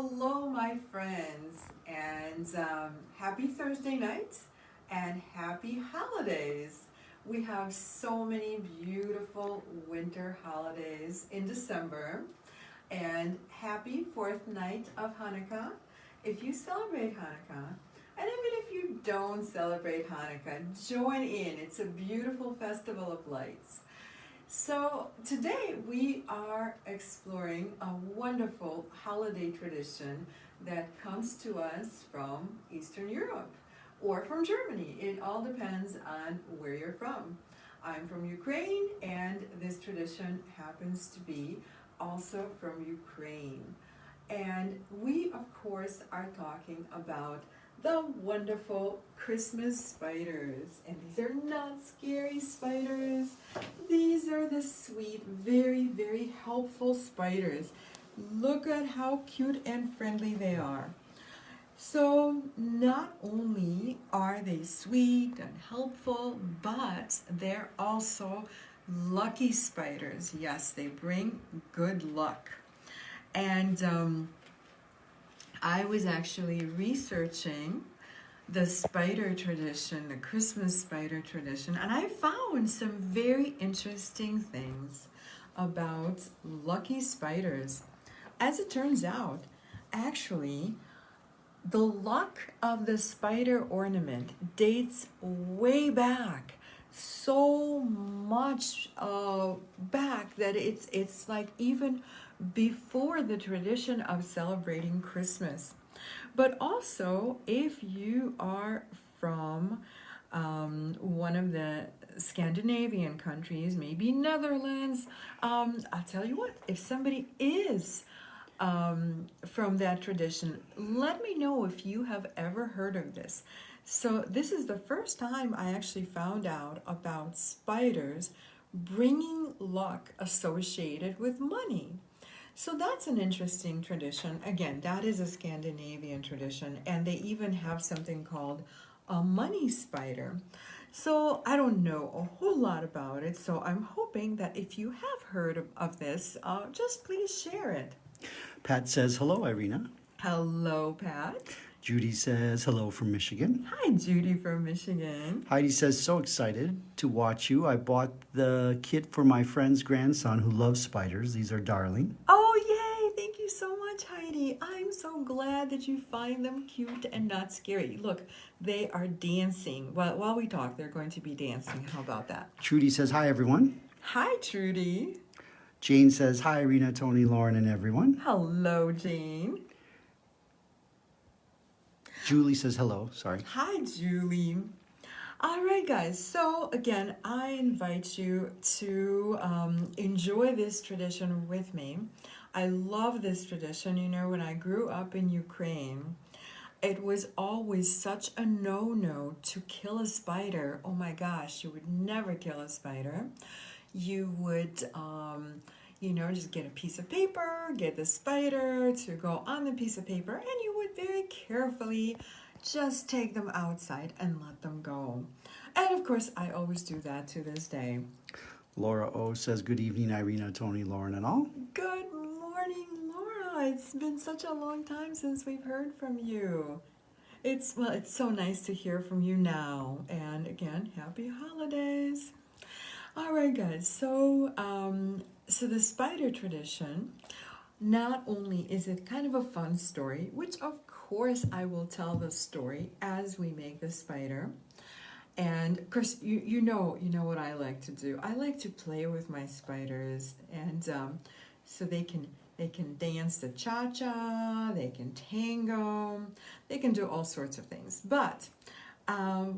Hello, my friends, and happy Thursday night and happy holidays. We have so many beautiful winter holidays in December, and happy fourth night of Hanukkah. If you celebrate Hanukkah, and even if you don't celebrate Hanukkah, join in. It's a beautiful festival of lights. So today we are exploring a wonderful holiday tradition that comes to us from Eastern Europe or from Germany. It all depends on where you're from. I'm from Ukraine, and this tradition happens to be also from Ukraine. And we, of course, are talking about the wonderful Christmas spiders. And these are not scary spiders. These are the sweet, very, very helpful spiders. Look at how cute and friendly they are. So not only are they sweet and helpful, but they're also lucky spiders. Yes, they bring good luck. And I was actually researching the spider tradition, the Christmas spider tradition, and I found some very interesting things about lucky spiders. As it turns out, actually, the luck of the spider ornament dates way back, so much back that it's like even before the tradition of celebrating Christmas. But also, if you are from one of the Scandinavian countries, maybe Netherlands, I'll tell you what, if somebody is from that tradition, let me know if you have ever heard of this. So this is the first time I actually found out about spiders bringing luck associated with money. So that's an interesting tradition. Again, that is a Scandinavian tradition, and they even have something called a money spider. So I don't know a whole lot about it, so I'm hoping that if you have heard of this, just please share it. Pat says, hello, Irina. Hello, Pat. Judy says, hello from Michigan. Hi, Judy from Michigan. Heidi says, so excited to watch you. I bought the kit for my friend's grandson who loves spiders. These are darling. Oh, yay. Thank you so much, Heidi. I'm so glad that you find them cute and not scary. Look, they are dancing. While we talk, they're going to be dancing. How about that? Trudy says, hi, everyone. Hi, Trudy. Jane says, hi, Irina, Tony, Lauren, and everyone. Hello, Jane. Julie says hello. Sorry. Hi, Julie. All right, guys. So again, I invite you to enjoy this tradition with me. I love this tradition. You know, when I grew up in Ukraine, it was always such a no-no to kill a spider. Oh my gosh, you would never kill a spider. You would, just get a piece of paper, get the spider to go on the piece of paper, and you would very carefully just take them outside and let them go. And of course, I always do that to this day. Laura O says, good evening, Irina, Tony, Lauren, and all. Good morning, Laura. It's been such a long time since we've heard from you. It's so nice to hear from you now. And again, happy holidays. All right, guys. So the spider tradition, not only is it kind of a fun story, which of course I will tell the story as we make the spider. And of course, you know what I like to do. I like to play with my spiders, and so they can dance the cha-cha, they can tango, they can do all sorts of things. But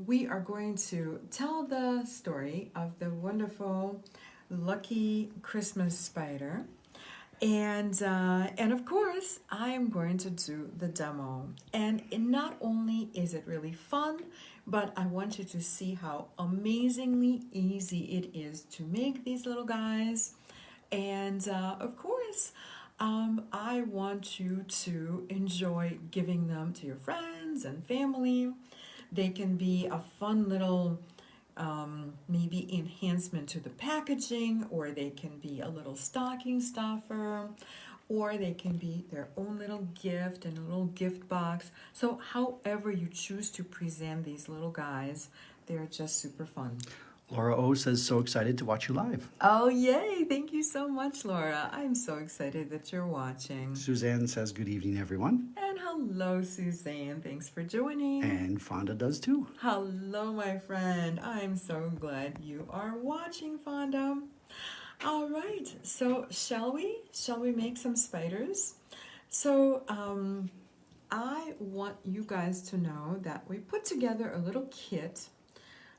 we are going to tell the story of the wonderful, lucky Christmas spider. And of course, I am going to do the demo. And not only is it really fun, but I want you to see how amazingly easy it is to make these little guys. And of course, I want you to enjoy giving them to your friends and family. They can be a fun little maybe enhancement to the packaging, or they can be a little stocking stuffer, or they can be their own little gift in a little gift box. So however you choose to present these little guys, they're just super fun. Laura O says, so excited to watch you live. Oh, yay. Thank you so much, Laura. I'm so excited that you're watching. Suzanne says, good evening, everyone. And hello, Suzanne. Thanks for joining. And Fonda does too. Hello, my friend. I'm so glad you are watching, Fonda. All right. So shall we make some spiders? So I want you guys to know that we put together a little kit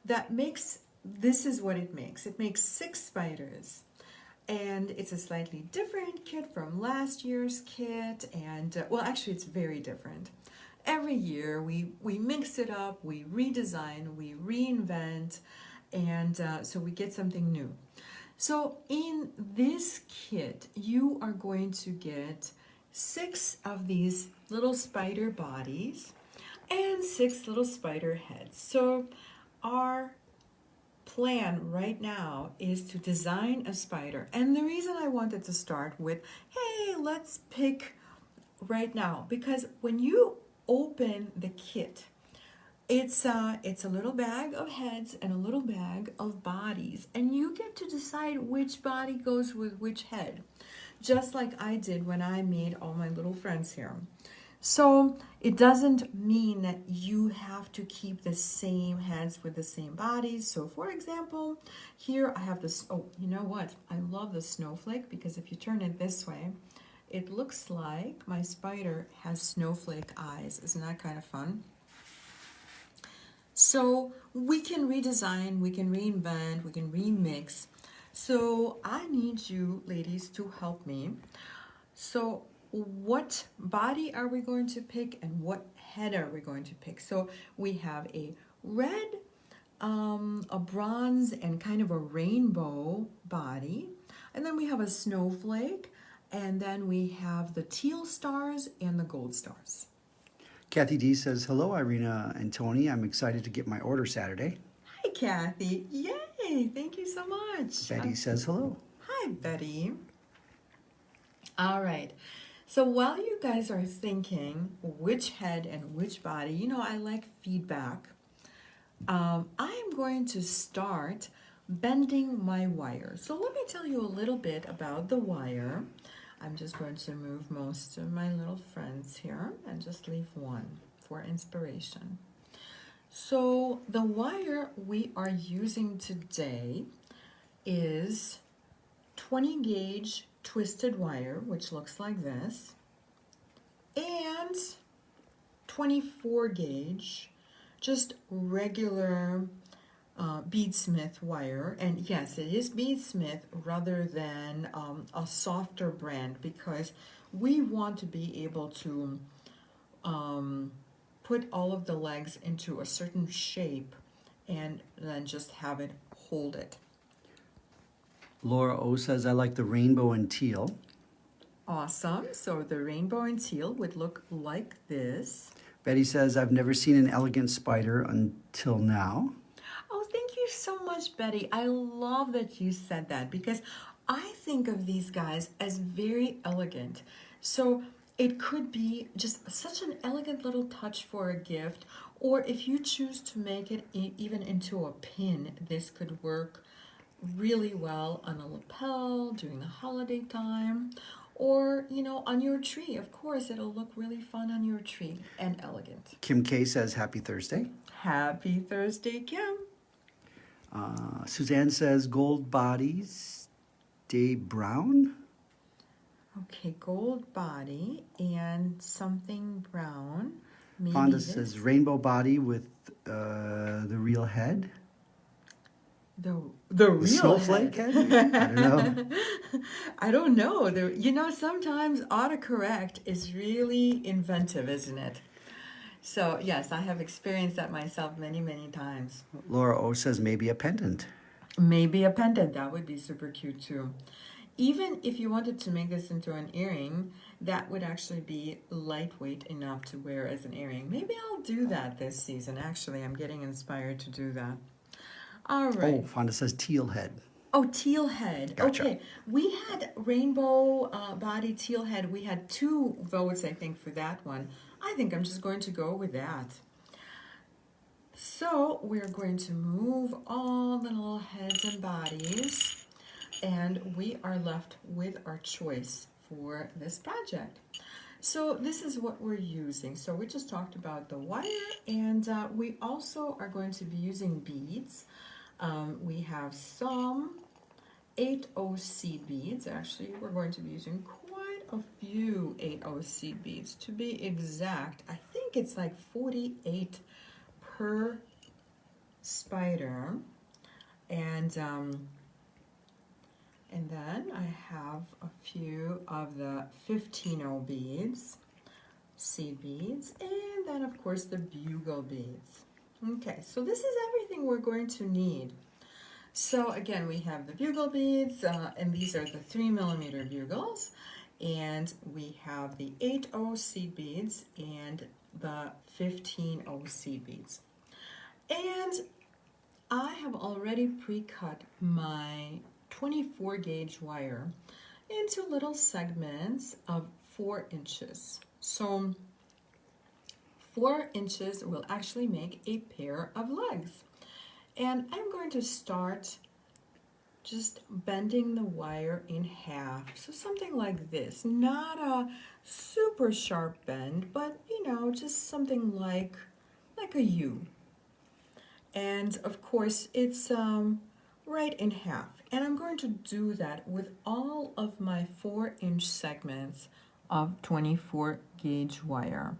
that makes, this is what it makes. It makes 6 spiders. And it's a slightly different kit from last year's kit. And, well, actually, it's very different. Every year, we mix it up, we redesign, we reinvent, and so we get something new. So in this kit, you are going to get 6 of these little spider bodies and 6 little spider heads. So our plan right now is to design a spider. And the reason I wanted to start with, hey, let's pick right now, because when you open the kit, it's a little bag of heads and a little bag of bodies, and you get to decide which body goes with which head, just like I did when I made all my little friends here. So it doesn't mean that you have to keep the same heads with the same bodies. So for example, here I have this, oh, you know what? I love the snowflake, because if you turn it this way, it looks like my spider has snowflake eyes. Isn't that kind of fun? So we can redesign, we can reinvent, we can remix. So I need you ladies to help me. So what body are we going to pick and what head are we going to pick? So we have a red, a bronze, and kind of a rainbow body. And then we have a snowflake. And then we have the teal stars and the gold stars. Kathy D says, hello, Irina and Tony. I'm excited to get my order Saturday. Hi, Kathy. Yay. Thank you so much. Betty says hello. Hi, Betty. All right. So while you guys are thinking which head and which body, you know, I like feedback. I am going to start bending my wire. So let me tell you a little bit about the wire. I'm just going to move most of my little friends here and just leave one for inspiration. So the wire we are using today is 20 gauge twisted wire, which looks like this, and 24 gauge, just regular beadsmith wire. And yes, it is beadsmith rather than a softer brand, because we want to be able to put all of the legs into a certain shape and then just have it hold it. Laura O says, I like the rainbow and teal. Awesome. So the rainbow and teal would look like this. Betty says, I've never seen an elegant spider until now. Oh, thank you so much, Betty. I love that you said that, because I think of these guys as very elegant. So it could be just such an elegant little touch for a gift, or if you choose to make it even into a pin, this could work really well on a lapel during the holiday time, or, you know, on your tree. Of course, it'll look really fun on your tree and elegant. Kim K says, happy Thursday. Happy Thursday, Kim. Suzanne says, gold bodies, Day Brown. Okay, gold body and something brown. Maybe Fonda this. says, rainbow body with the real head. The real snowflake head. head? I don't know. I don't know. You know, sometimes autocorrect is really inventive, isn't it? So yes, I have experienced that myself many, many times. Laura O says, maybe a pendant. Maybe a pendant. That would be super cute too. Even if you wanted to make this into an earring, that would actually be lightweight enough to wear as an earring. Maybe I'll do that this season. Actually, I'm getting inspired to do that. All right. Oh, Fonda says teal head. Oh, teal head. Gotcha. Okay, we had rainbow body teal head. We had 2 votes, I think, for that one. I think I'm just going to go with that. So we're going to move all the little heads and bodies, and we are left with our choice for this project. So this is what we're using. So we just talked about the wire, and we also are going to be using beads. We have some 8O seed beads. Actually, we're going to be using quite a few 8O seed beads. To be exact, I think it's like 48 per spider. And then I have a few of the 15O beads, seed beads, and then of course the bugle beads. Okay, so this is everything we're going to need. So again, we have the bugle beads, and these are the 3mm bugles, and we have the 8O seed beads and the 15O seed beads. And I have already pre-cut my 24 gauge wire into little segments of 4 inches. So 4 inches will actually make a pair of legs. And I'm going to start just bending the wire in half. So something like this, not a super sharp bend, but you know, just something like a U. And of course it's right in half. And I'm going to do that with all of my 4-inch segments of 24 gauge wire.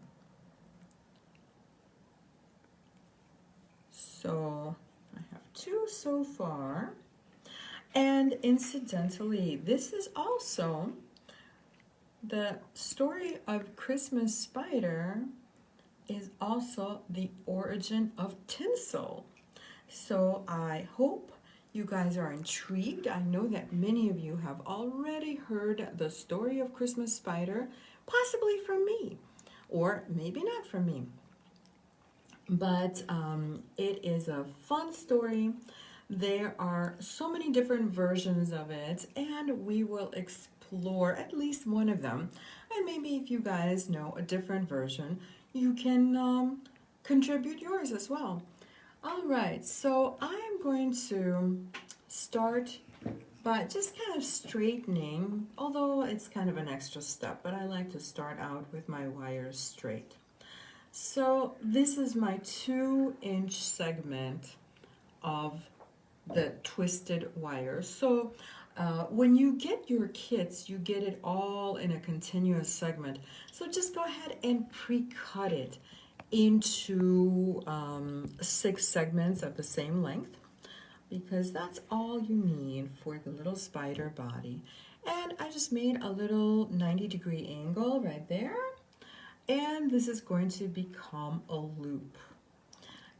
So I have 2 so far. And incidentally, this is also the story of Christmas spider is also the origin of tinsel. So I hope you guys are intrigued. I know that many of you have already heard the story of Christmas spider, possibly from me, or maybe not from me. But it is a fun story. There are so many different versions of it, and we will explore at least one of them. And maybe if you guys know a different version, you can contribute yours as well. All right, so I'm going to start by just kind of straightening, although it's kind of an extra step, but I like to start out with my wires straight. So this is my 2-inch segment of the twisted wire. So when you get your kits, you get it all in a continuous segment. So just go ahead and pre-cut it into 6 segments of the same length, because that's all you need for the little spider body. And I just made a little 90-degree angle right there. And this is going to become a loop.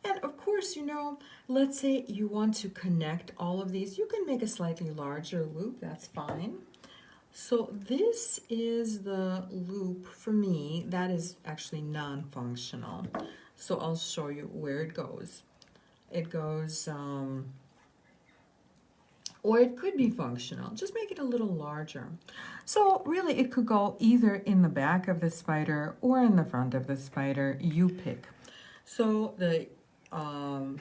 And of course, you know, let's say you want to connect all of these. You can make a slightly larger loop, that's fine. So this is the loop for me that is actually non-functional. So I'll show you where it goes. It goes, or it could be functional. Just make it a little larger. So really it could go either in the back of the spider or in the front of the spider, you pick. So the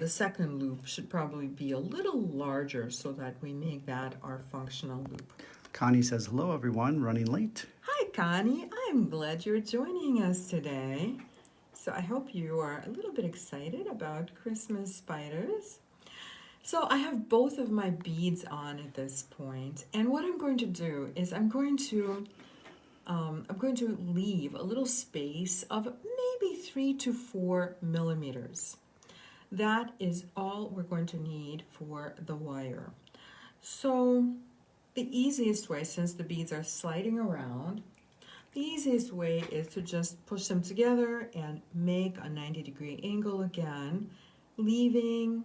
second loop should probably be a little larger so that we make that our functional loop. Connie says, hello everyone, running late. Hi Connie, I'm glad you're joining us today. So I hope you are a little bit excited about Christmas spiders. So I have both of my beads on at this point, and what I'm going to do is I'm going to leave a little space of maybe 3 to 4 millimeters. That is all we're going to need for the wire. So the easiest way, since the beads are sliding around, the easiest way is to just push them together and make a 90-degree angle again, leaving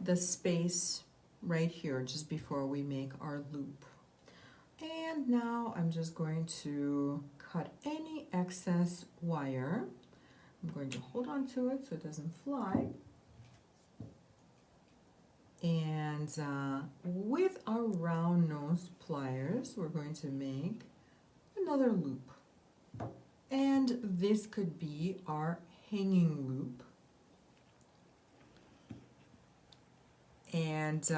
the space right here just before we make our loop. And now I'm just going to cut any excess wire. I'm going to hold on to it so it doesn't fly. And with our round nose pliers, we're going to make another loop. And this could be our hanging loop. And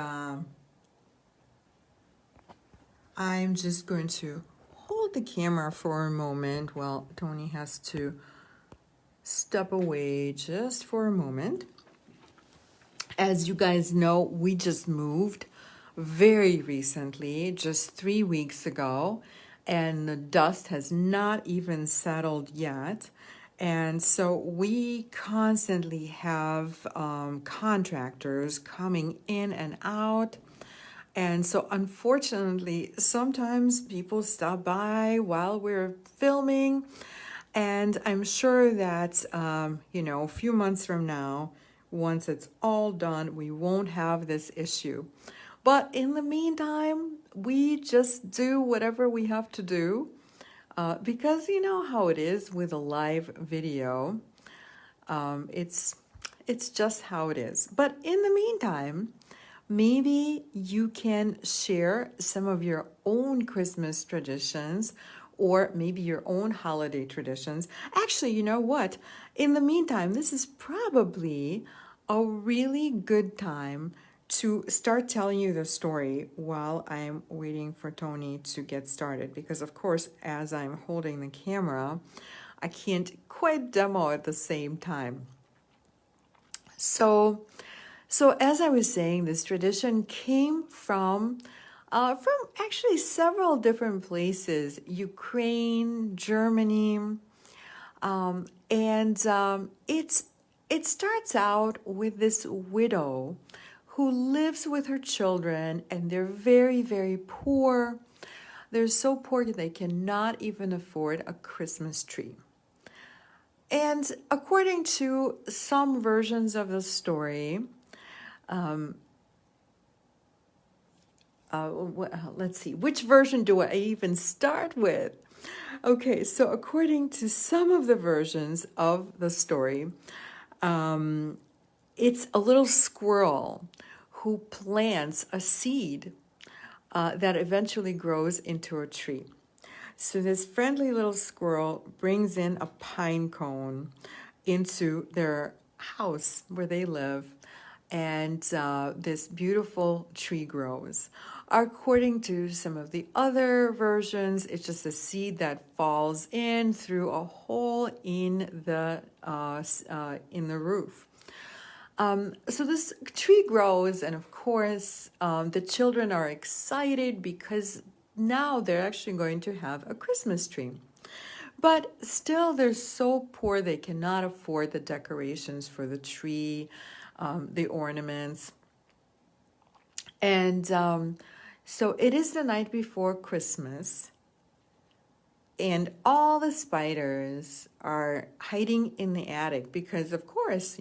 I'm just going to hold the camera for a moment while Tony has to step away just for a moment. As you guys know, we just moved very recently, just 3 weeks ago, and the dust has not even settled yet. And so we constantly have contractors coming in and out. And so unfortunately, sometimes people stop by while we're filming. And I'm sure that, a few months from now, once it's all done, we won't have this issue. But in the meantime, we just do whatever we have to do because you know how it is with a live video. It's just how it is. But in the meantime, maybe you can share some of your own Christmas traditions or maybe your own holiday traditions. Actually, you know what? In the meantime, this is probably a really good time to start telling you the story while I'm waiting for Tony to get started. Because, of course, as I'm holding the camera, I can't quite demo at the same time. So as I was saying, this tradition came from actually several different places: Ukraine, Germany, it starts out with this widow who lives with her children, and they're very, very poor. They're so poor that they cannot even afford a Christmas tree. And according to some versions of the story, let's see, which version do I even start with? Okay, so according to some of the versions of the story, it's a little squirrel who plants a seed that eventually grows into a tree. So this friendly little squirrel brings in a pine cone into their house where they live, and this beautiful tree grows. According to some of the other versions, it's just a seed that falls in through a hole in the roof. So this tree grows, and of course, the children are excited because now they're actually going to have a Christmas tree. But still, they're so poor they cannot afford the decorations for the tree, the ornaments. And so it is the night before Christmas, and all the spiders are hiding in the attic because, of course,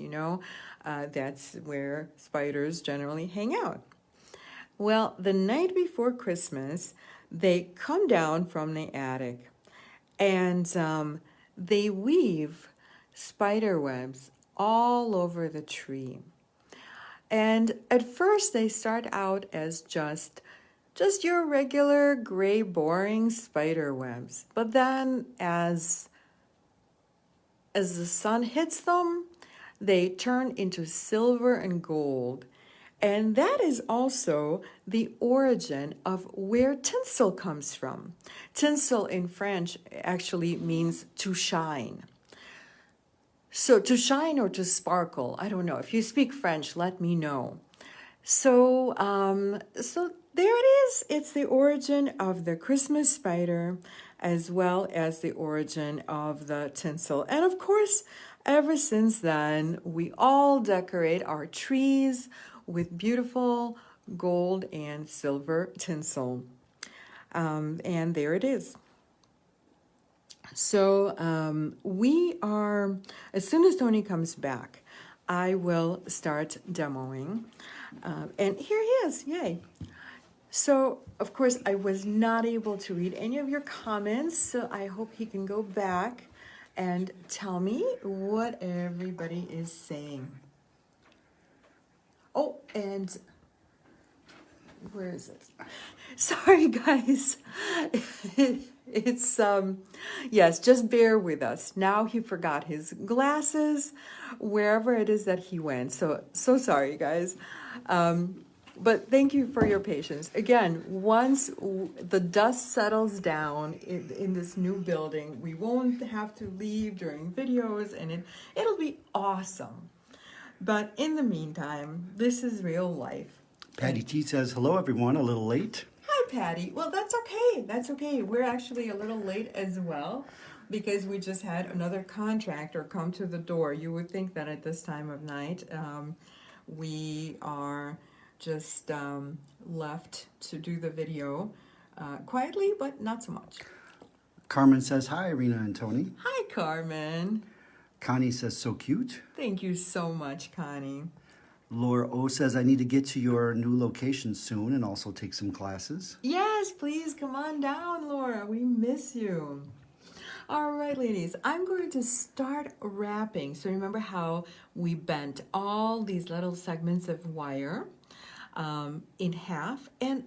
that's where spiders generally hang out. Well, the night before Christmas, they come down from the attic, and they weave spider webs all over the tree. And at first they start out as just your regular gray, boring spider webs. But then as the sun hits them, they turn into silver and gold. And that is also the origin of where tinsel comes from. Tinsel in French actually means to shine. So to shine or to sparkle, I don't know. If you speak French, let me know. So there it is. It's the origin of the Christmas spider as well as the origin of the tinsel. And of course, ever since then, we all decorate our trees with beautiful gold and silver tinsel. And there it is. So we are, as soon as Tony comes back, I will start demoing. And here he is, yay. So, of course, I was not able to read any of your comments, so I hope he can go back and tell me what everybody is saying. Oh, and Where is it? Sorry, guys. It's yes, just bear with us. Now he forgot his glasses wherever it is that he went. So sorry, guys. But thank you for your patience. Again, once the dust settles down in this new building, we won't have to leave during videos, and it'll be awesome. But in the meantime, this is real life. Patty T says, hello, everyone. A little late. Hi, Patty. Well, that's okay. That's okay. We're actually a little late as well because we just had another contractor come to the door. You would think that at this time of night, we are just left to do the video quietly, but not so much. Carmen says, hi, Irina and Tony. Hi, Carmen. Connie says, so cute. Thank you so much, Connie. Laura O says, I need to get to your new location soon and also take some classes. Yes, please come on down, Laura. We miss you. All right, ladies, I'm going to start wrapping. So remember how we bent all these little segments of wire in half. And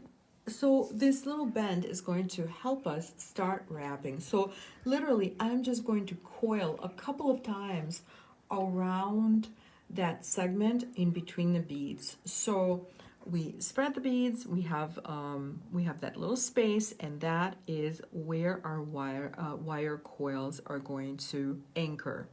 so this little bend is going to help us start wrapping. So literally, I'm just going to coil a couple of times around that segment in between the beads. So we spread the beads, we have that little space, and that is where our wire coils are going to anchor.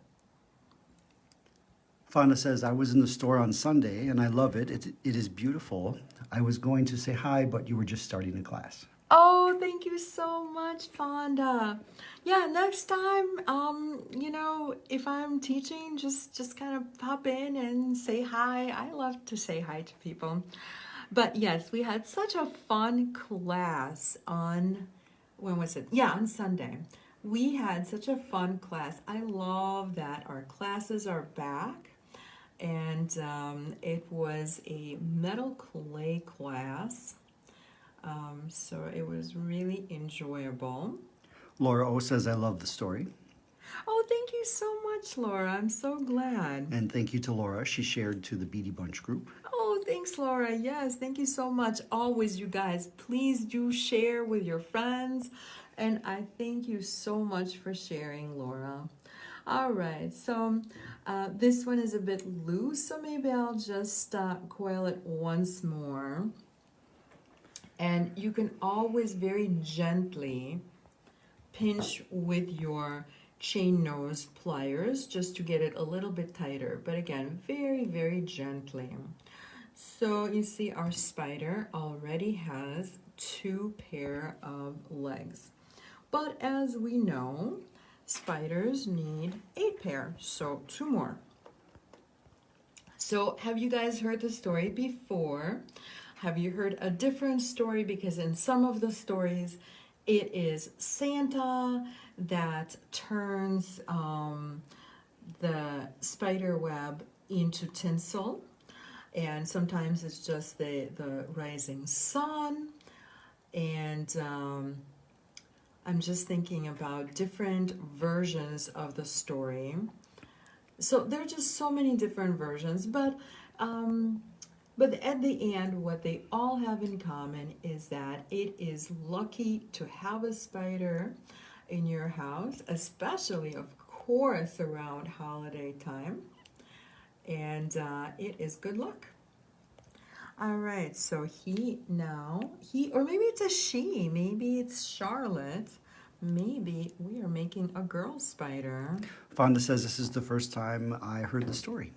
Fonda says, I was in the store on Sunday and I love it. It is beautiful. I was going to say hi, but you were just starting a class. Oh, thank you so much, Fonda. Yeah, next time, you know, if I'm teaching, just kind of pop in and say hi. I love to say hi to people. But yes, we had such a fun class on, when was it? Yeah, on Sunday. We had such a fun class. I love that our classes are back. And it was a metal clay class. So it was really enjoyable. Laura O says, I love the story. Oh, thank you so much, Laura. I'm so glad. And thank you to Laura. She shared to the Beady Bunch group. Oh, thanks, Laura. Yes, thank you so much. Always, you guys, please do share with your friends. And I thank you so much for sharing, Laura. All right, so this one is a bit loose, so maybe I'll just coil it once more. And you can always very gently pinch with your chain nose pliers just to get it a little bit tighter. But again, very, very gently. So you see our spider already has 2 pair of legs. But as we know, spiders need 8 pair, so 2 more. So have you guys heard the story before? Have you heard a different story? Because in some of the stories, it is Santa that turns the spider web into tinsel. And sometimes it's just the rising sun. And I'm just thinking about different versions of the story. So there are just so many different versions, but at the end, what they all have in common is that it is lucky to have a spider in your house, especially, of course, around holiday time. And it is good luck. All right, so or maybe it's a she, maybe it's Charlotte. Maybe we are making a girl spider. Fonda says this is the first time I heard the story.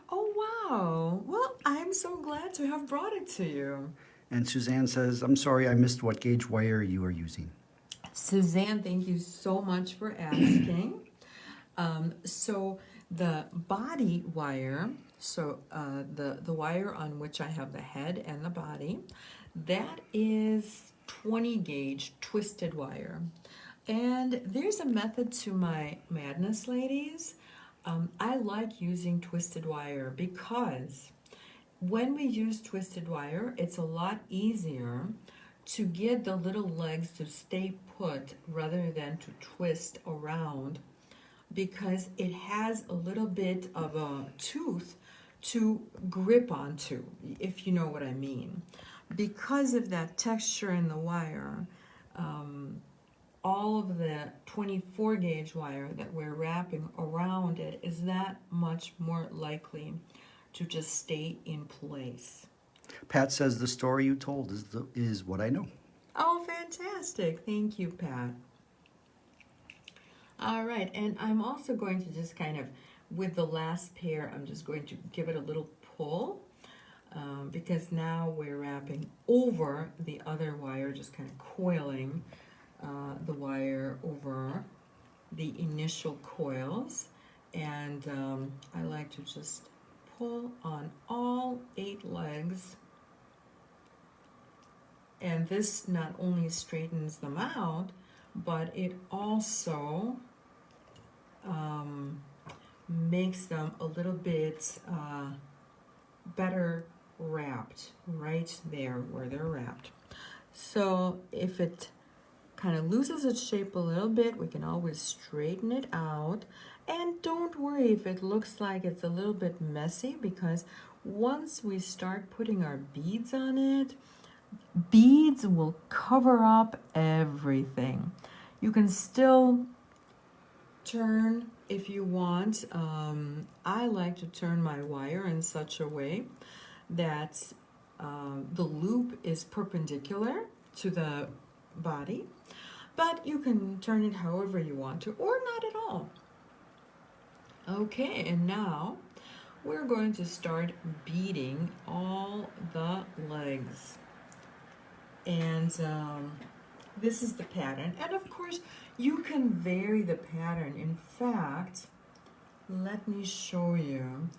Oh, wow. Well, I'm so glad to have brought it to you. And Suzanne says, I'm sorry I missed what gauge wire you are using. Suzanne, thank you so much for asking. So the body wire, so the wire on which I have the head and the body, that is 20 gauge twisted wire. And there's a method to my madness, ladies. I like using twisted wire because when we use twisted wire, it's a lot easier to get the little legs to stay put rather than to twist around, because it has a little bit of a tooth to grip onto, if you know what I mean. because of that texture in the wire, all of the 24 gauge wire that we're wrapping around it is that much more likely to just stay in place. Pat says the story you told is what I know. Oh, fantastic. Thank you, Pat. All right, and I'm also going to just kind of, with the last pair, I'm just going to give it a little pull because now we're wrapping over the other wire, just kind of coiling the wire over the initial coils. And I like to just pull on all 8 legs. And this not only straightens them out, but it also makes them a little bit better wrapped right there where they're wrapped. So if it kind of loses its shape a little bit, we can always straighten it out. And don't worry if it looks like it's a little bit messy, because once we start putting our beads on it, beads will cover up everything. You can still turn if you want. I like to turn my wire in such a way that the loop is perpendicular to the body, but you can turn it however you want to, or not at all. Okay, and now we're going to start beading all the legs. And this is the pattern. And of course, you can vary the pattern. In fact, let me show you.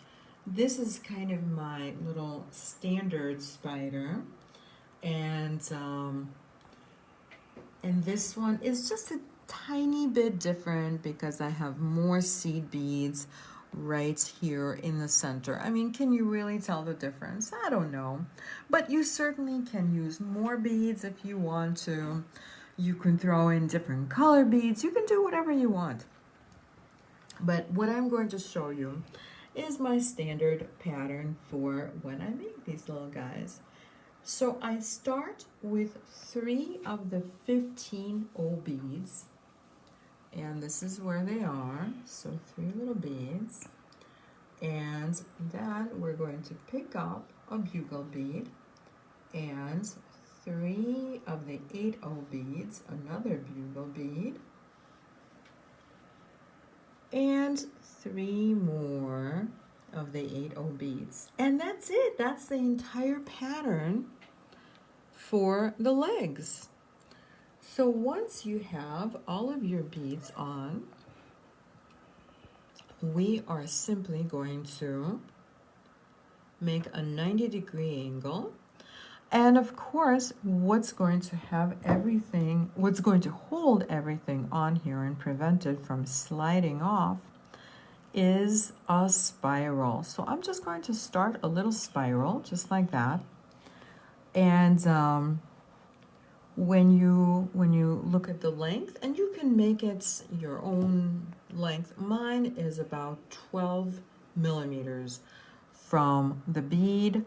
This is kind of my little standard spider. And this one is just a tiny bit different because I have more seed beads right here in the center. I mean, can you really tell the difference? I don't know. But you certainly can use more beads if you want to. You can throw in different color beads. You can do whatever you want. But what I'm going to show you is my standard pattern for when I make these little guys. So I start with 3 of the 15 O beads. And this is where they are. So 3 little beads. And then we're going to pick up a bugle bead and 3 of the 8 O beads, another bugle bead, and 3 more of the 8 O beads. And that's it. That's the entire pattern for the legs. So once you have all of your beads on, we are simply going to make a 90-degree angle. And of course, what's going to hold everything on here and prevent it from sliding off is a spiral. So I'm just going to start a little spiral, just like that. And when you look at the length, and you can make it your own length. Mine is about 12 millimeters from the bead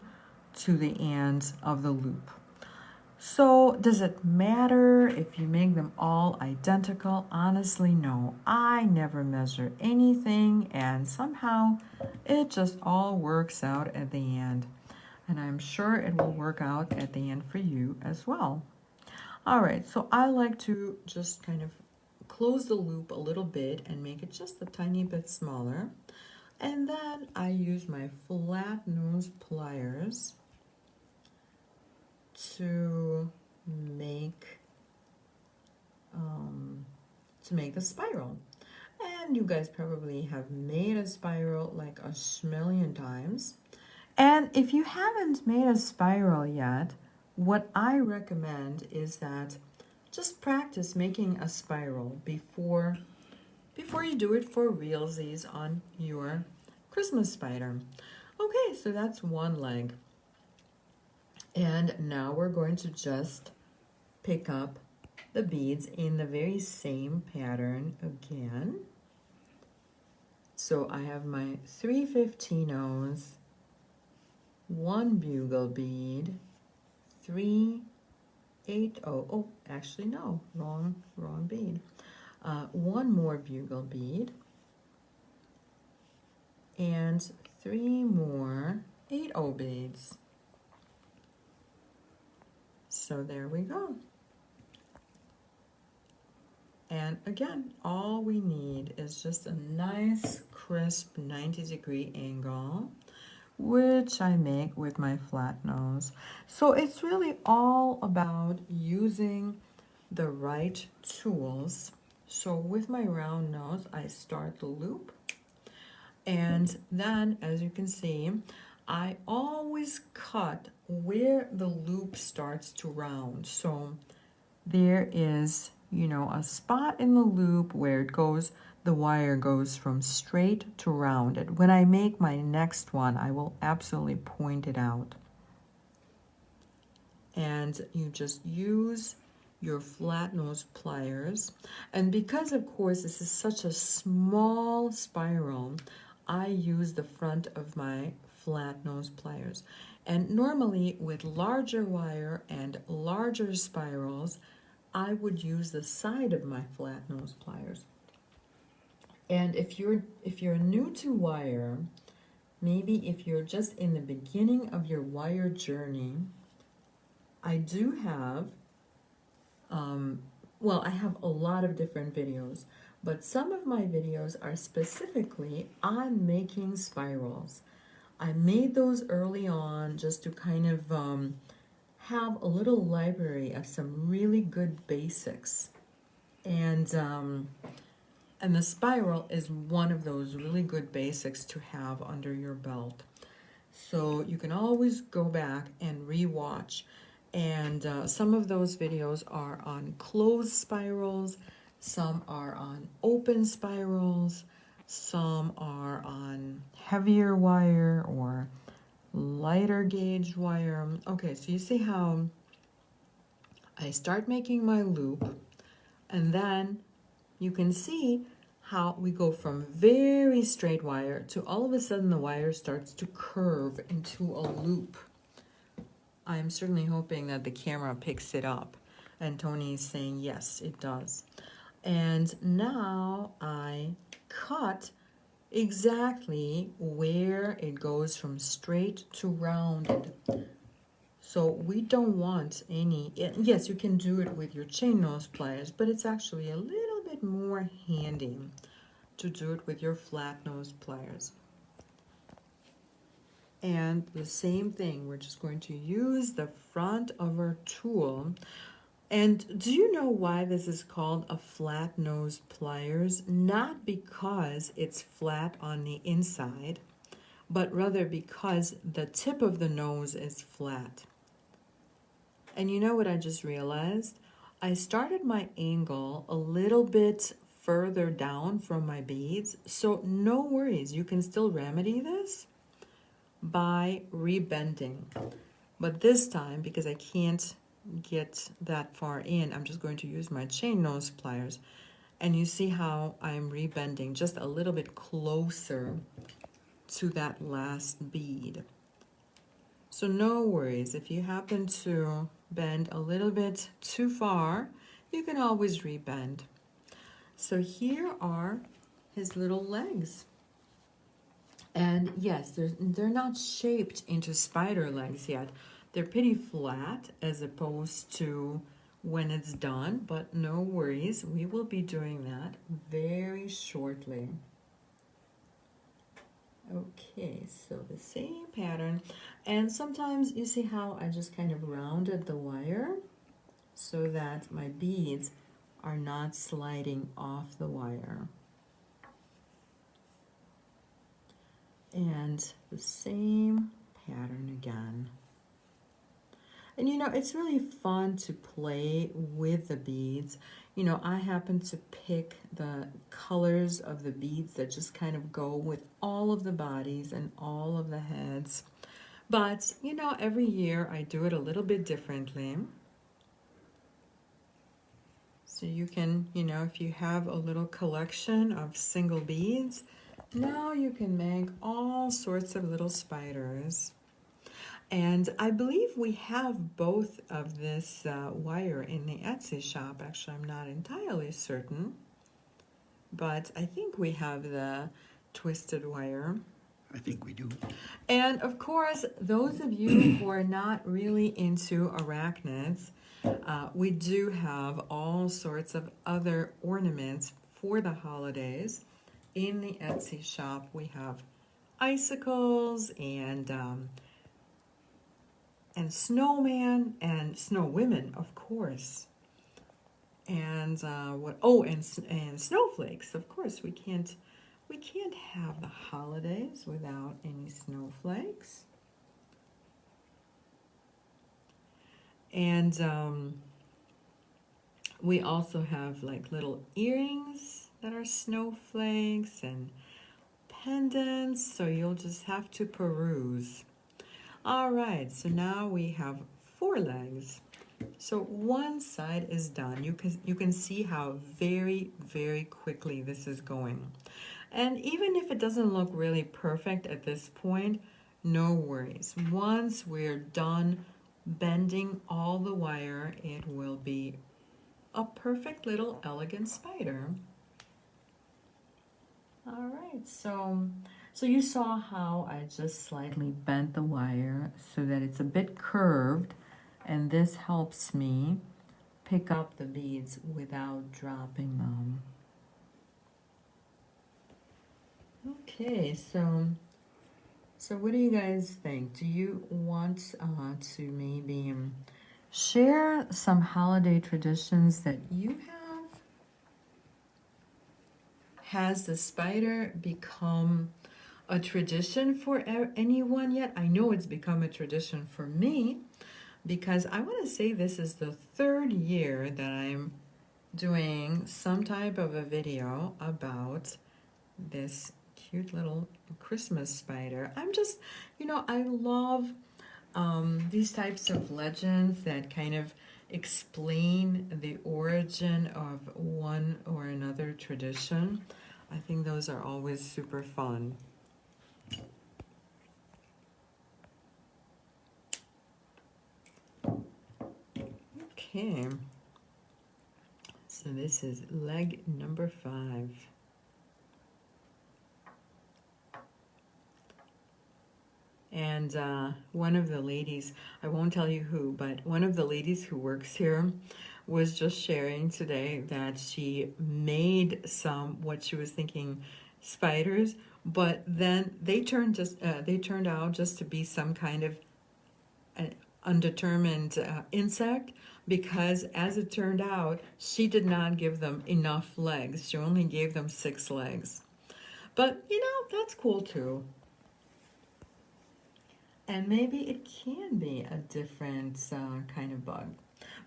to the end of the loop. So does it matter if you make them all identical? Honestly, no. I never measure anything, and somehow it just all works out at the end. And I'm sure it will work out at the end for you as well. All right, so I like to just kind of close the loop a little bit and make it just a tiny bit smaller. And then I use my flat nose pliers to make the spiral. And you guys probably have made a spiral like a million times. And if you haven't made a spiral yet, what I recommend is that just practice making a spiral before you do it for realsies on your Christmas spider. Okay, so that's one leg. And now we're going to just pick up the beads in the very same pattern again. So I have my 3 15-ohs, 1 bugle bead, 3, 8, oh, actually no, wrong bead. One more bugle bead, and 3 more 8-0 beads. So there we go. And again, all we need is just a nice crisp 90-degree angle, which I make with my flat nose. So it's really all about using the right tools. So with my round nose, I start the loop, and then, as you can see, I always cut where the loop starts to round. So there is, you know, a spot in the loop where it goes, the wire goes from straight to rounded. When I make my next one, I will absolutely point it out. And you just use your flat nose pliers. And because, of course, this is such a small spiral, I use the front of my flat nose pliers. And normally with larger wire and larger spirals, I would use the side of my flat nose pliers. And if you're new to wire, maybe if you're just in the beginning of your wire journey, I do have, well, I have a lot of different videos, but some of my videos are specifically on making spirals. I made those early on just to kind of have a little library of some really good basics. And the spiral is one of those really good basics to have under your belt. So you can always go back and re-watch. And some of those videos are on closed spirals, some are on open spirals, some are on heavier wire or lighter gauge wire. Okay, so you see how I start making my loop, and then you can see how we go from very straight wire to all of a sudden the wire starts to curve into a loop. I'm certainly hoping that the camera picks it up, and Tony is saying yes, it does. And now I cut exactly where it goes from straight to rounded. So we don't want any, yes, you can do it with your chain nose pliers, but it's actually a little bit more handy to do it with your flat nose pliers. And the same thing, we're just going to use the front of our tool. And do you know why this is called a flat nose pliers? Not because it's flat on the inside, but rather because the tip of the nose is flat. And you know what I just realized? I started my angle a little bit further down from my beads, so no worries, you can still remedy this by rebending. But this time, because I can't get that far in, I'm just going to use my chain nose pliers. And you see how I'm rebending just a little bit closer to that last bead. So no worries, if you happen to bend a little bit too far, you can always rebend. So here are his little legs. And yes, they're not shaped into spider legs yet. They're pretty flat as opposed to when it's done, but no worries, we will be doing that very shortly. Okay, so the same pattern, and sometimes you see how I just kind of rounded the wire so that my beads are not sliding off the wire. And the same pattern again. And you know, it's really fun to play with the beads. You know, I happen to pick the colors of the beads that just kind of go with all of the bodies and all of the heads. But, you know, every year I do it a little bit differently. So you can, you know, if you have a little collection of single beads, now you can make all sorts of little spiders. And I believe we have both of this wire in the Etsy shop. Actually, I'm not entirely certain, but I think we have the twisted wire. I think we do. And of course, those of you who are not really into arachnids, we do have all sorts of other ornaments for the holidays. In the Etsy shop, we have icicles and snowman and snow women, of course. And what? Oh, and snowflakes. Of course, we can't have the holidays without any snowflakes. And we also have like little earrings that are snowflakes and pendants, so you'll just have to peruse. All right, so now we have 4 legs. So one side is done. You can see how very, very quickly this is going. And even if it doesn't look really perfect at this point, no worries. Once we're done bending all the wire, it will be a perfect little elegant spider. All right, so you saw how I just slightly bent the wire so that it's a bit curved, and this helps me pick up the beads without dropping them. Okay, so what do you guys think? Do you want to maybe share some holiday traditions that you have? Has the spider become a tradition for anyone yet? I know it's become a tradition for me, because I want to say this is the 3rd year that I'm doing some type of a video about this cute little Christmas spider. I'm just, I love these types of legends that kind of explain the origin of one or another tradition. I think those are always super fun. Okay, so this is leg number 5. And one of the ladies, I won't tell you who, but one of the ladies who works here was just sharing today that she made some, what she was thinking, spiders, but then they turned out just to be some kind of an undetermined insect, because as it turned out, she did not give them enough legs. She only gave them 6 legs. But that's cool too. And maybe it can be a different kind of bug.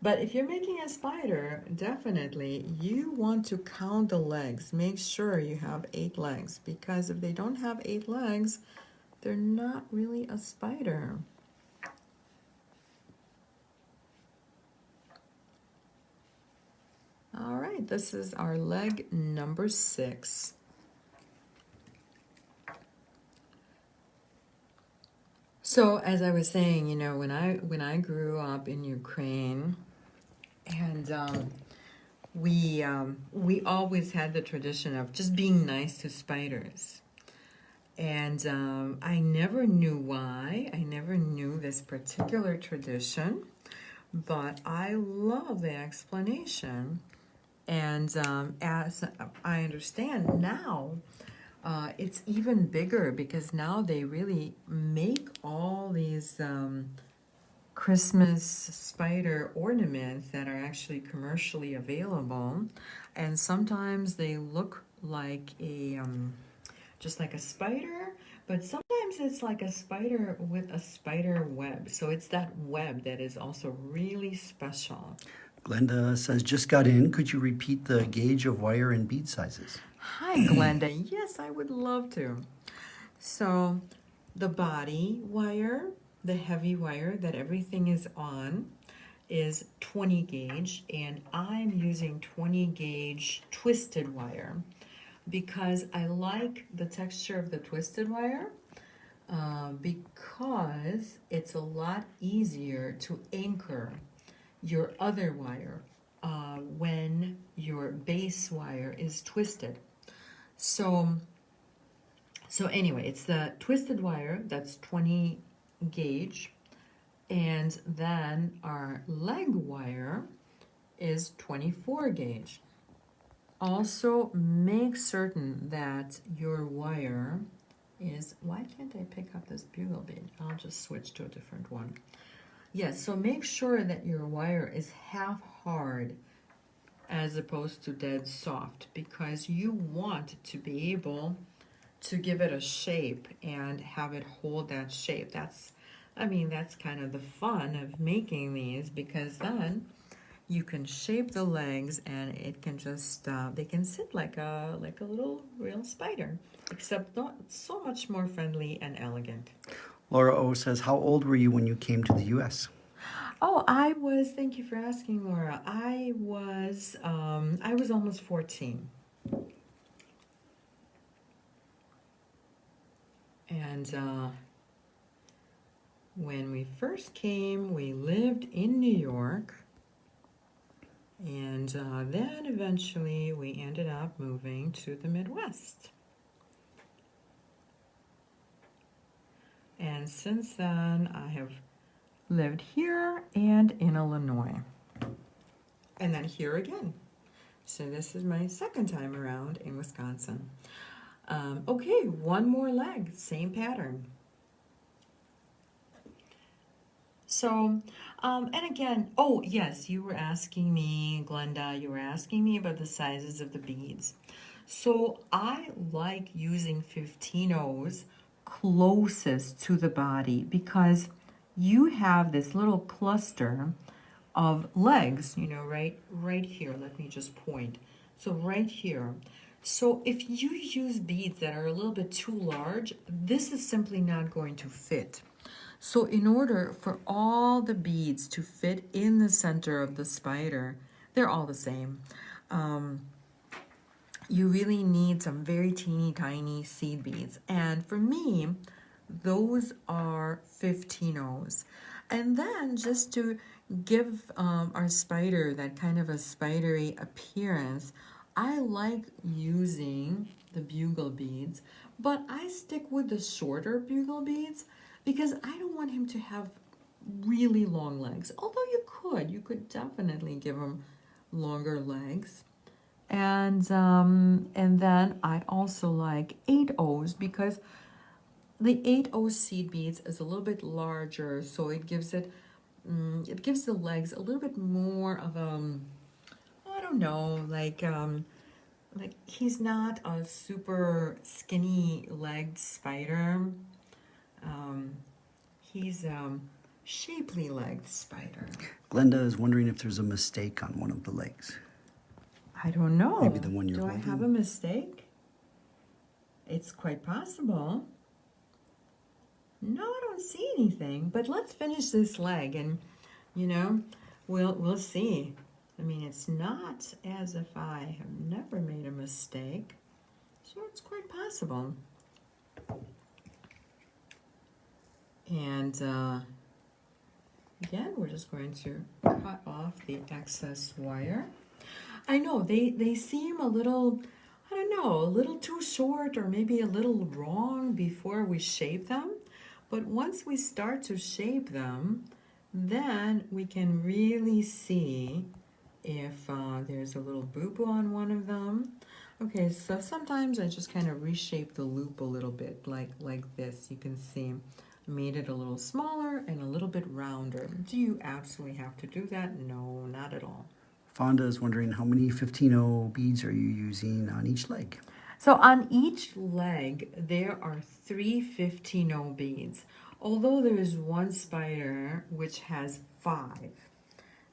But if you're making a spider, definitely you want to count the legs. Make sure you have 8 legs, because if they don't have 8 legs, they're not really a spider. All right, this is our leg number 6. So as I was saying, when I grew up in Ukraine, and we always had the tradition of just being nice to spiders, and I never knew why. I never knew this particular tradition, but I love the explanation. And as I understand now, it's even bigger, because now they really make all these Christmas spider ornaments that are actually commercially available, and sometimes they look like just like a spider, but sometimes it's like a spider with a spider web. So it's that web that is also really special. Glenda says, just got in. Could you repeat the gauge of wire and bead sizes? Hi, Glenda. Yes, I would love to. So the body wire, the heavy wire that everything is on, is 20 gauge, and I'm using 20 gauge twisted wire because I like the texture of the twisted wire. because it's a lot easier to anchor your other wire when your base wire is twisted. So anyway, it's the twisted wire that's 20 gauge, and then our leg wire is 24 gauge. Also, make certain that your wire is, why can't I pick up this bugle bead? I'll just switch to a different one. Yes, so make sure that your wire is half hard as opposed to dead soft, because you want to be able to give it a shape and have it hold that shape. That's kind of the fun of making these, because then you can shape the legs and it can just, they can sit like a little real spider, except not so much more friendly and elegant. Laura O says, how old were you when you came to the U.S.? Oh, thank you for asking, Laura. I was almost 14. And when we first came, we lived in New York. And then eventually we ended up moving to the Midwest. And since then, I have lived here and in Illinois. And then here again. So this is my second time around in Wisconsin. Okay, one more leg, same pattern. So, and again, oh yes, you were asking me, Glenda, you were asking me about the sizes of the beads. So I like using 15-0s closest to the body, because you have this little cluster of legs, you know, right here. Let me just point. So right here. So if you use beads that are a little bit too large, this is simply not going to fit. So in order for all the beads to fit in the center of the spider, they're all the same. You really need some very teeny tiny seed beads. And for me, those are 15-0s. And then just to give our spider that kind of a spidery appearance, I like using the bugle beads, but I stick with the shorter bugle beads because I don't want him to have really long legs. Although you could definitely give him longer legs. And then I also like 8-0s, because the 8-0 seed beads is a little bit larger, so it gives the legs a little bit more of I don't know, like he's not a super skinny legged spider. He's shapely legged spider. Glenda is wondering if there's a mistake on one of the legs. I don't know. Maybe the one you're holding. Do I have a mistake? It's quite possible. No, I don't see anything. But let's finish this leg, and we'll see. I mean, it's not as if I have never made a mistake, so it's quite possible. And again, we're just going to cut off the excess wire. I know they seem a little, I don't know, a little too short or maybe a little wrong before we shape them. But once we start to shape them, then we can really see if there's a little boo-boo on one of them. Okay, so sometimes I just kind of reshape the loop a little bit, like this. You can see I made it a little smaller and a little bit rounder. Do you absolutely have to do that? No, not at all. Fonda is wondering, how many 15-0 beads are you using on each leg? So on each leg, there are 3 15-0 beads, although there is one spider which has 5.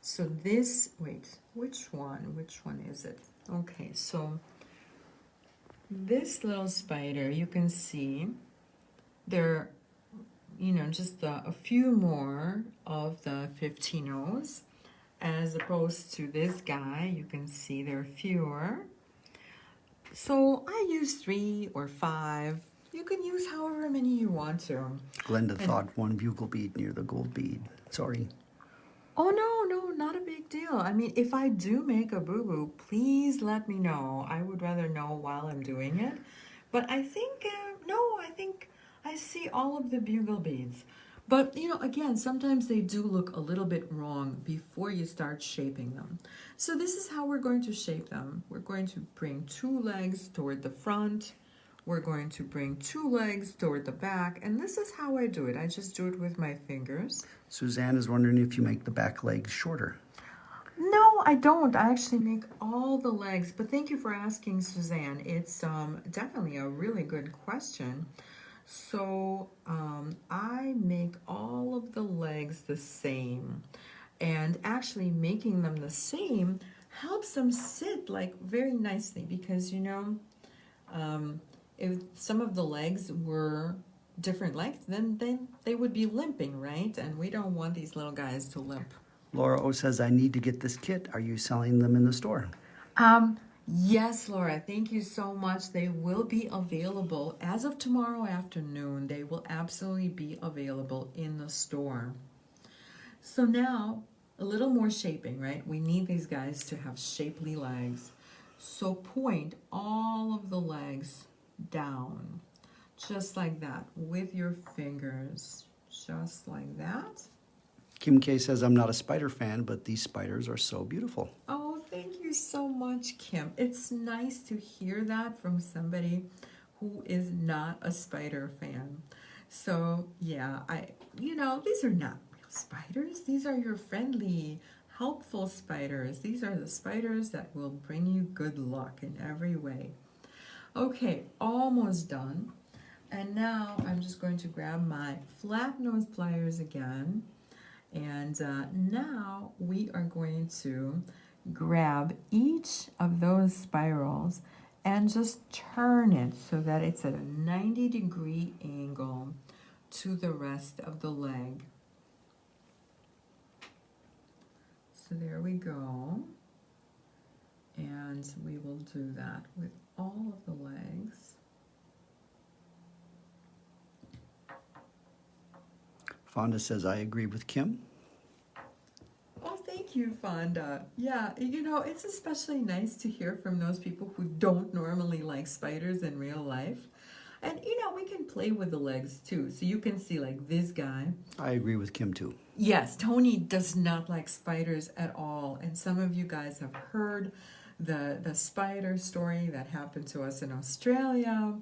So this, wait, which one is it? Okay, so this little spider, you can see there, just a few more of the 15-0s. As opposed to this guy, you can see there are fewer. So I use 3 or 5. You can use however many you want to. Glenda And- thought one bugle bead near the gold bead. Sorry. Oh, no, not a big deal. I mean, if I do make a boo-boo, please let me know. I would rather know while I'm doing it. But I think, no, I think I see all of the bugle beads. But, you know, again, sometimes they do look a little bit wrong before you start shaping them. So this is how we're going to shape them. We're going to bring 2 legs toward the front. We're going to bring 2 legs toward the back. And this is how I do it. I just do it with my fingers. Suzanne is wondering if you make the back legs shorter. No, I don't. I actually make all the legs, but thank you for asking, Suzanne. It's definitely a really good question. So I make all of the legs the same, and actually making them the same helps them sit like very nicely because, you know, if some of the legs were different lengths, then they would be limping, right? And we don't want these little guys to limp. Laura O says, I need to get this kit. Are you selling them in the store? Yes, Laura, thank you so much. They will be available as of tomorrow afternoon. They will absolutely be available in the store. So now, a little more shaping, right? We need these guys to have shapely legs. So point all of the legs down, just like that, with your fingers, just like that. Kim K says, I'm not a spider fan, but these spiders are so beautiful. Oh, thank you so much, Kim. It's nice to hear that from somebody who is not a spider fan. So, yeah, you know, these are not real spiders. These are your friendly, helpful spiders. These are the spiders that will bring you good luck in every way. Okay, almost done. And now I'm just going to grab my flat nose pliers again. And now we are going to grab each of those spirals and just turn it so that it's at a 90-degree angle to the rest of the leg. So there we go. And we will do that with all of the legs. Fonda says, I agree with Kim. Oh, thank you, Fonda. Yeah, you know, it's especially nice to hear from those people who don't normally like spiders in real life. And, you know, we can play with the legs too. So you can see, like, this guy. I agree with Kim too. Yes, Tony does not like spiders at all. And some of you guys have heard the spider story that happened to us in Australia.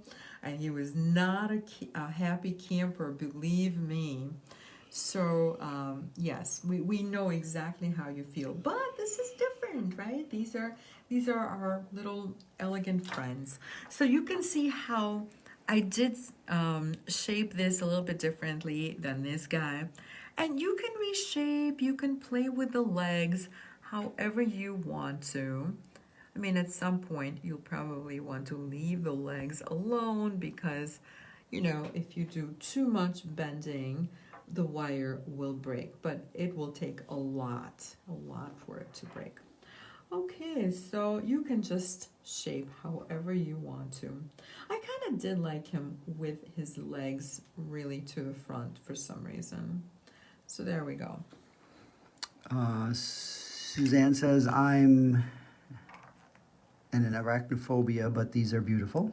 And he was not a happy camper, believe me. So, yes, we know exactly how you feel, but this is different, right? These are our little elegant friends. So you can see how I did shape this a little bit differently than this guy. And you can reshape, you can play with the legs however you want to. I mean, at some point, you'll probably want to leave the legs alone because, you know, if you do too much bending, the wire will break, but it will take a lot for it to break. Okay, so you can just shape however you want to. I kind of did like him with his legs really to the front for some reason. So there we go. Suzanne says, I'm in an arachnophobia, but these are beautiful.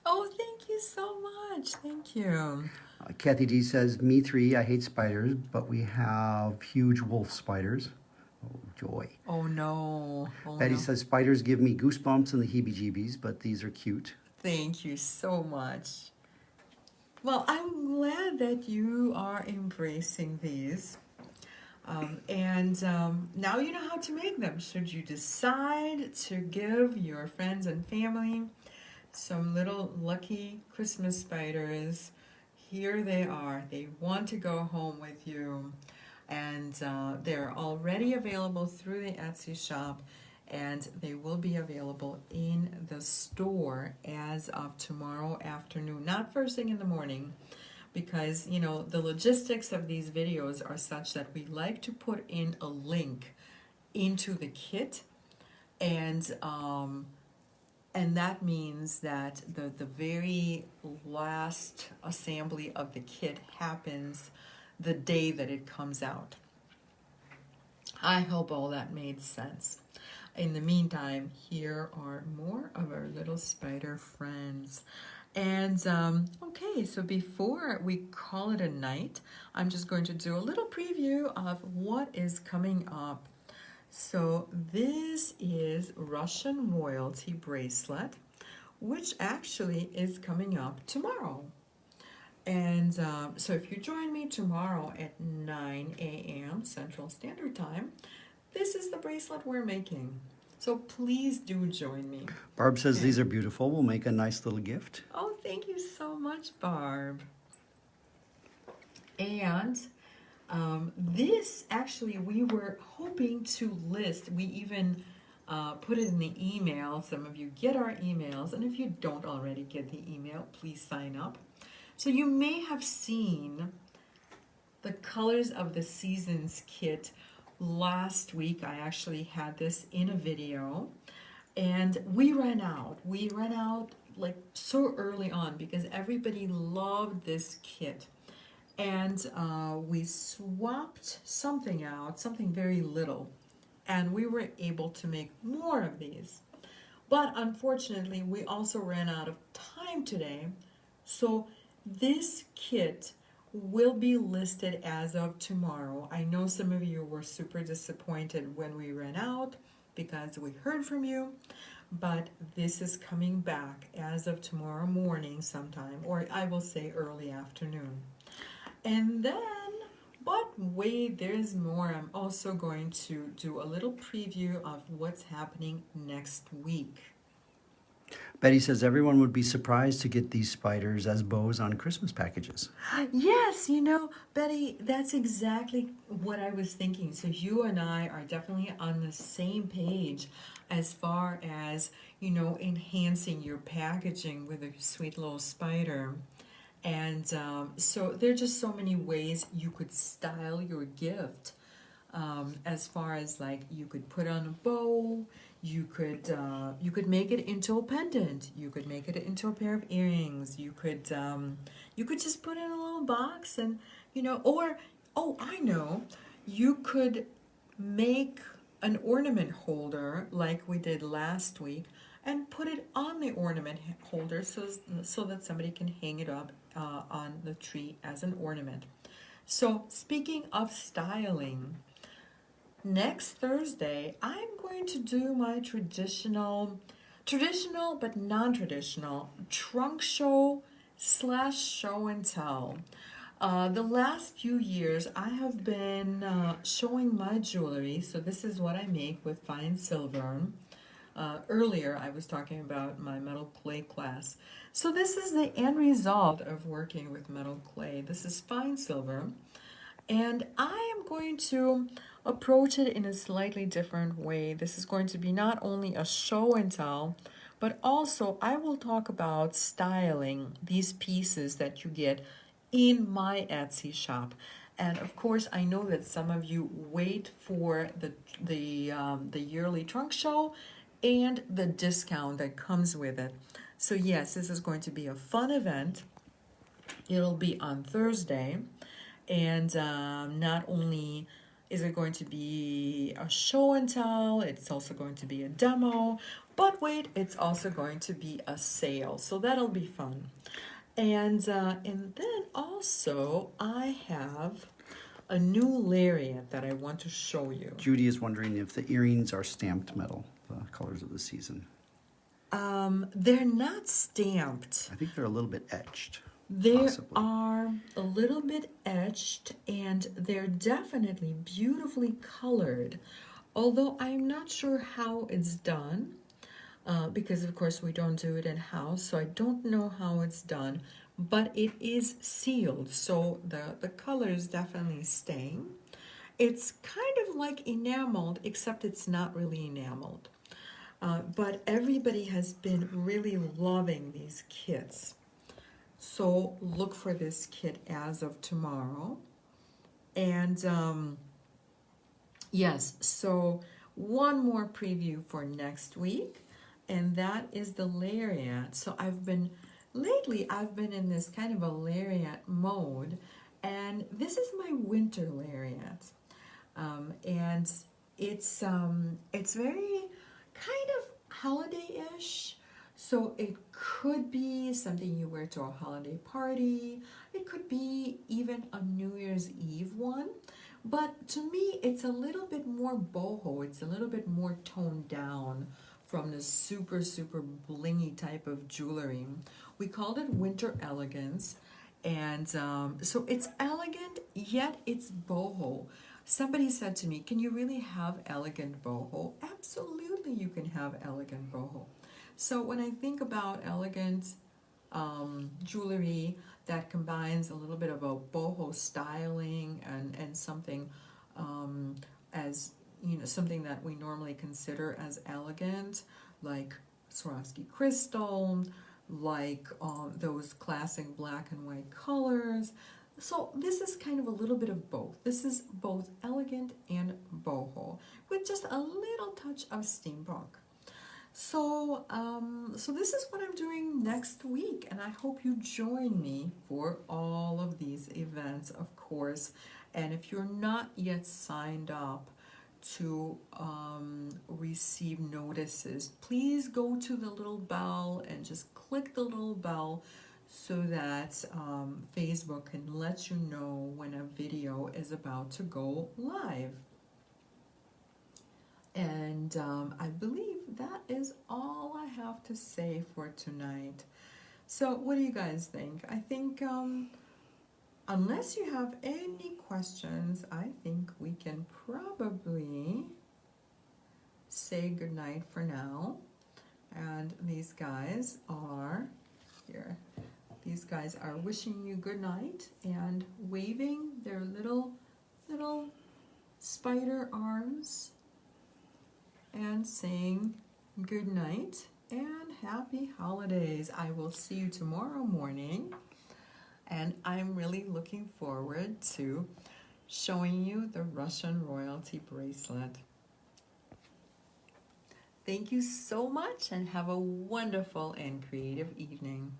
Oh, thank you so much. Thank you. Kathy D says, me 3, I hate spiders, but we have huge wolf spiders. Oh, joy. Oh, no. Oh, Betty no. says, spiders give me goosebumps and the heebie-jeebies, but these are cute. Thank you so much. Well, I'm glad that you are embracing these. Now you know how to make them. Should you decide to give your friends and family some little lucky Christmas spiders, here they are. They want to go home with you. And they're already available through the Etsy shop. And they will be available in the store as of tomorrow afternoon. Not first thing in the morning. Because, you know, the logistics of these videos are such that we like to put in a link into the kit. And And that means that the very last assembly of the kit happens the day that it comes out. I hope all that made sense. In the meantime, here are more of our little spider friends. And okay, so before we call it a night, I'm just going to do a little preview of what is coming up. So this is Russian royalty bracelet, which actually is coming up tomorrow. And so if you join me tomorrow at 9 a.m. Central Standard Time, this is the bracelet we're making. So please do join me. Barb says these are beautiful. We'll make a nice little gift. Oh, thank you so much, Barb. And this actually we were hoping to list. We even put it in the email. Some of you get our emails, and if you don't already get the email, please sign up. So you may have seen the Colors of the Seasons kit last week. I actually had this in a video, and we ran out. We ran out like so early on because everybody loved this kit. And we swapped something out, something very little, and we were able to make more of these. But unfortunately, we also ran out of time today, so this kit will be listed as of tomorrow. I know some of you were super disappointed when we ran out because we heard from you, but this is coming back as of tomorrow morning sometime, or I will say early afternoon. And then, but wait, there's more. I'm also going to do a little preview of what's happening next week. Betty says everyone would be surprised to get these spiders as bows on Christmas packages. Yes, you know, Betty, that's exactly what I was thinking. So you and I are definitely on the same page as far as, you know, enhancing your packaging with a sweet little spider. And so there are just so many ways you could style your gift. As far as like you could put on a bow, you could make it into a pendant, you could make it into a pair of earrings, you could just put it in a little box, and you know, or oh, I know, you could make an ornament holder like we did last week and put it on the ornament holder so that somebody can hang it up on the tree as an ornament. So speaking of styling, next Thursday I'm going to do my traditional but non-traditional trunk show / show and tell. The last few years I have been showing my jewelry. So this is what I make with fine silver. Earlier I was talking about my metal clay class. So this is the end result of working with metal clay. This is fine silver, and I am going to approach it in a slightly different way. This is going to be not only a show and tell, but also I will talk about styling these pieces that you get in my Etsy shop. And of course, I know that some of you wait for the yearly trunk show and the discount that comes with it. So yes, this is going to be a fun event. It'll be on Thursday, and not only is it going to be a show and tell, it's also going to be a demo, but wait, it's also going to be a sale, so that'll be fun. And then also I have a new lariat that I want to show you. Judy is wondering if the earrings are stamped metal, the Colors of the Season. They're not stamped. I think they're a little bit etched. They possibly. are a little bit etched, and they're definitely beautifully colored, although I'm not sure how it's done, because of course we don't do it in-house, so I don't know how it's done, but it is sealed, so the color is definitely staying. It's kind of like enameled, except it's not really enameled. But everybody has been really loving these kits. So look for this kit as of tomorrow. And yes, so one more preview for next week. and that is the lariat. So lately I've been in this kind of a lariat mode, and this is my winter lariat. And it's very kind of holiday-ish. So it could be something you wear to a holiday party. It could be even a New Year's Eve one. But to me, it's a little bit more boho. It's a little bit more toned down from the super, super blingy type of jewelry. We called it Winter Elegance. And so it's elegant, yet it's boho. Somebody said to me, can you really have elegant boho? Absolutely, you can have elegant boho. So when I think about elegant jewelry that combines a little bit of a boho styling and something as, you know, something that we normally consider as elegant, like Swarovski crystal, like those classic black and white colors. So this is kind of a little bit of both. This is both elegant and boho with just a little touch of steampunk. So, so this is what I'm doing next week, and I hope you join me for all of these events, of course. And if you're not yet signed up to receive notices, please go to the little bell and just click the little bell so that Facebook can let you know when a video is about to go live. And I believe that is all I have to say for tonight. So what do you guys think? I think unless you have any questions, I think we can probably say goodnight for now. And these guys are here. These guys are wishing you good night and waving their little spider arms and saying good night and happy holidays. I will see you tomorrow morning, and I'm really looking forward to showing you the Russian royalty bracelet. Thank you so much, and have a wonderful and creative evening.